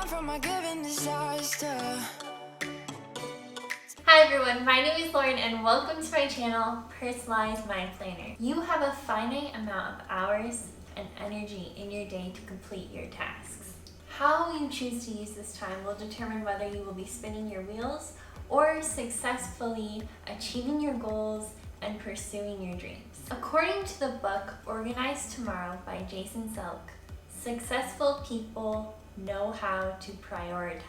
from a given disaster. Hi everyone, my name is Lauren and welcome to my channel, Personalized Mind Planner. You have a finite amount of hours and energy in your day to complete your tasks. How you choose to use this time will determine whether you will be spinning your wheels or successfully achieving your goals and pursuing your dreams. According to the book Organize Tomorrow by Jason Selk, successful people know how to prioritize.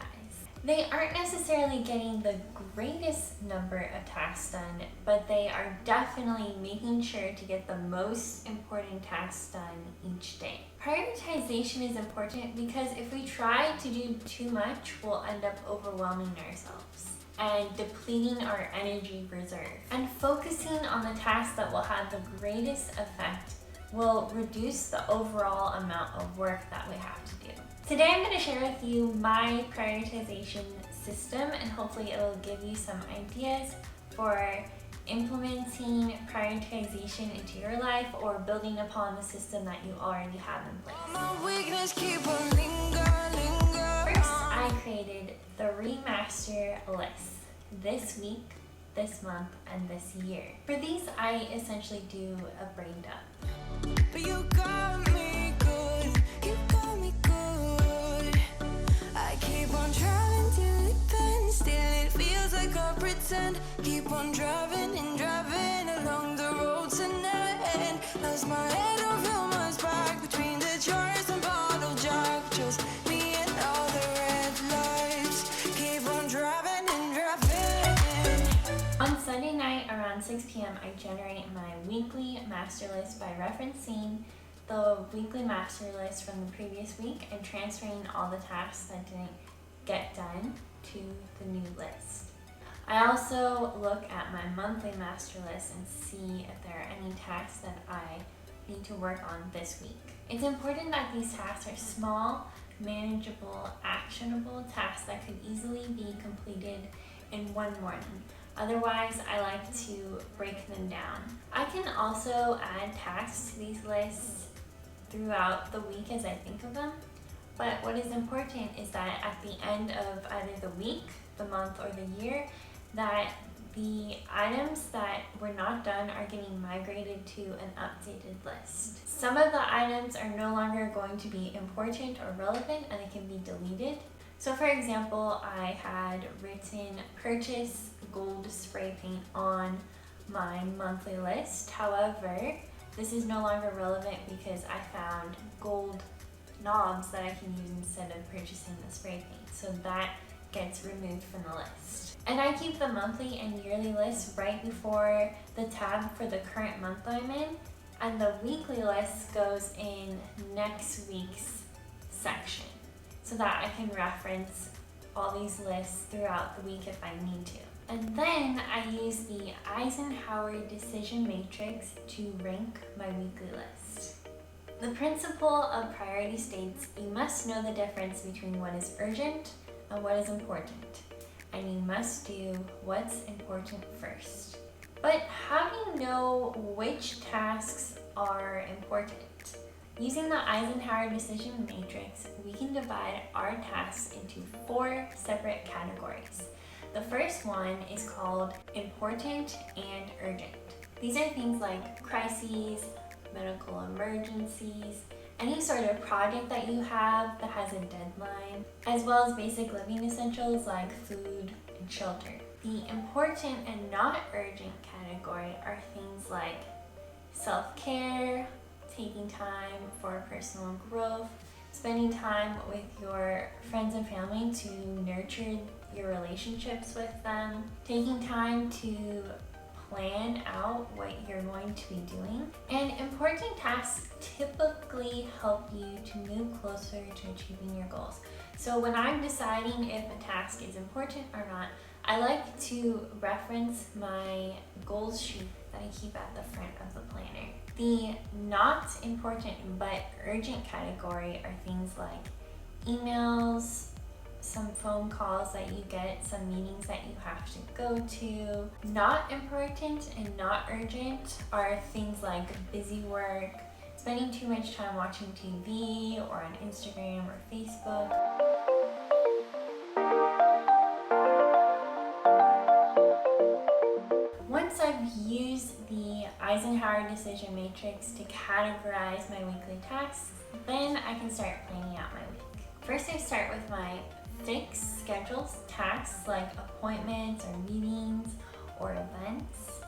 They aren't necessarily getting the greatest number of tasks done, but they are definitely making sure to get the most important tasks done each day. Prioritization is important because if we try to do too much, we'll end up overwhelming ourselves and depleting our energy reserve. And focusing on the tasks that will have the greatest effect will reduce the overall amount of work that we have to do. Today I'm going to share with you my prioritization system, and hopefully it will give you some ideas for implementing prioritization into your life or building upon the system that you already have in place. First, I created 3 master lists this week, this month, and this year. For these, I essentially do a brain dump. But you got me good, you got me good. I keep on driving till it bends, still it feels like I pretend. Keep on driving and driving along the road tonight. Lost my head over my back between the jars and bottle jack. Just me and all the red lights. Keep on driving and driving. On Sunday night around 6 p.m. I generate my weekly master list by referencing the weekly master list from the previous week and transferring all the tasks that didn't get done to the new list. I also look at my monthly master list and see if there are any tasks that I need to work on this week. It's important that these tasks are small, manageable, actionable tasks that could easily be completed in one morning. Otherwise, I like to break them down. I can also add tasks to these lists throughout the week as I think of them. But what is important is that at the end of either the week, the month, or the year, that the items that were not done are getting migrated to an updated list. Some of the items are no longer going to be important or relevant and they can be deleted. So for example, I had written purchase gold spray paint on my monthly list. However, this is no longer relevant because I found gold knobs that I can use instead of purchasing the spray paint. So that gets removed from the list. And I keep the monthly and yearly lists right before the tab for the current month I'm in, and the weekly list goes in next week's section so that I can reference all these lists throughout the week if I need to. And then I use the EISENHOWER decision matrix to rank my weekly list. The principle of priority states you must know the difference between what is urgent and what is important, and you must do what's important first. But how do you know which tasks are important? Using the EISENHOWER decision matrix, we can divide our tasks into 4 separate categories. The first one is called important and urgent. These are things like crises, medical emergencies, any sort of project that you have that has a deadline, as well as basic living essentials like food and shelter. The important and not urgent category are things like self-care, taking time for personal growth, spending time with your friends and family to nurture your relationships with them, taking time to plan out what you're going to be doing. And important tasks typically help you to move closer to achieving your goals. So when I'm deciding if a task is important or not, I like to reference my goals sheet that I keep at the front of the planner. The not important but urgent category are things like emails, some phone calls that you get, some meetings that you have to go to. Not important and not urgent are things like busy work, spending too much time watching TV or on Instagram or Facebook. Eisenhower decision matrix to categorize my weekly tasks, then I can start planning out my week. First, I start with my fixed scheduled tasks like appointments or meetings or events.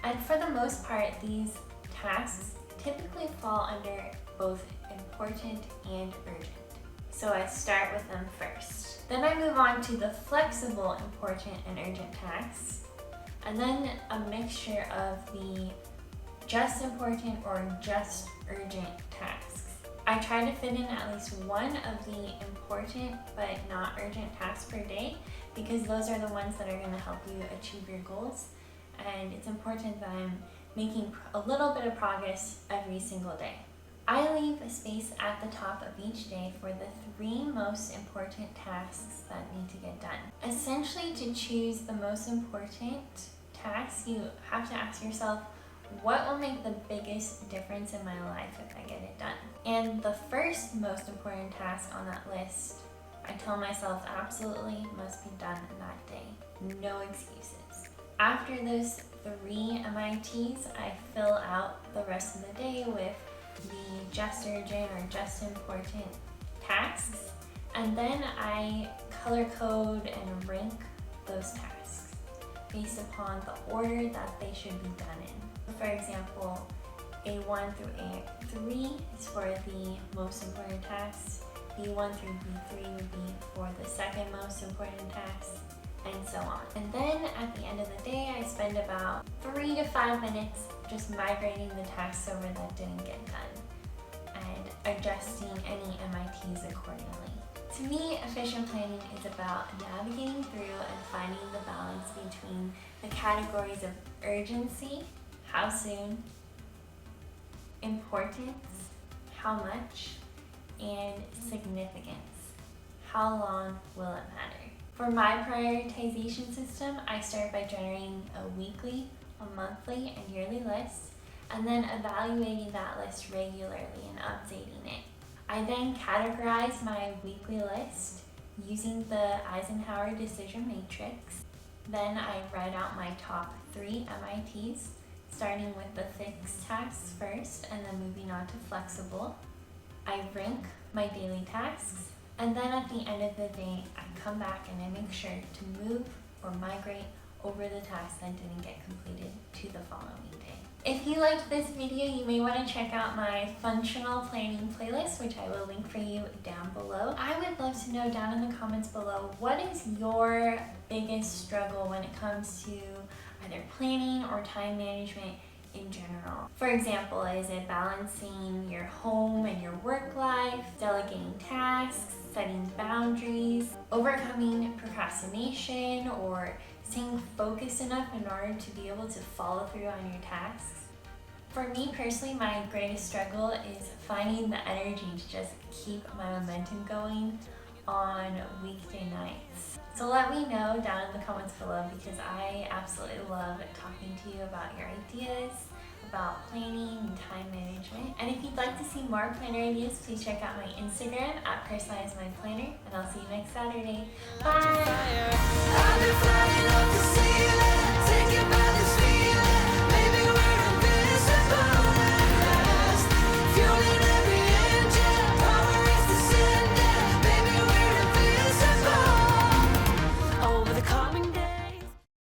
And for the most part, these tasks typically fall under both important and urgent. So I start with them first. Then I move on to the flexible important and urgent tasks, and then a mixture of the just important or just urgent tasks. I try to fit in at least one of the important but not urgent tasks per day, because those are the ones that are going to help you achieve your goals, and it's important that I'm making a little bit of progress every single day. I leave a space at the top of each day for the 3 most important tasks that need to get done. Essentially, to choose the most important tasks, you have to ask yourself, what will make the biggest difference in my life if I get it done? And the first most important task on that list, I tell myself absolutely must be done that day. No excuses. After those 3 MITs, I fill out the rest of the day with the just urgent or just important tasks, and then I color code and rank those tasks based upon the order that they should be done in. For example, A1 through A3 is for the most important tasks, B1 through B3 would be for the second most important tasks, and so on. And then at the end of the day, I spend about 3 to 5 minutes just migrating the tasks over that didn't get done and adjusting any MITs accordingly. To me, efficient planning is about navigating through and finding the balance between the categories of urgency, how soon, importance, how much, and significance, how long will it matter. For my prioritization system, I start by generating a weekly, a monthly, and yearly list, and then evaluating that list regularly and updating it. I then categorize my weekly list using the Eisenhower decision matrix. Then I write out my top 3 MITs, starting with the fixed tasks first and then moving on to flexible. I rank my daily tasks, and then at the end of the day, I come back and I make sure to move or migrate over the tasks that didn't get completed to the following day. If you liked this video, you may want to check out my functional planning playlist, which I will link for you down below. I would love to know down in the comments below, what is your biggest struggle when it comes to either planning or time management in general? For example, is it balancing your home and your work life, delegating tasks, setting boundaries, overcoming procrastination, or staying focused enough in order to be able to follow through on your tasks? For me personally, my greatest struggle is finding the energy to just keep my momentum going on weekday nights. So let me know down in the comments below, because I absolutely love talking to you about your ideas, about planning and time management. And if you'd like to see more planner ideas, please check out my Instagram at PRESSFIELD, and I'll see you next Saturday. Bye!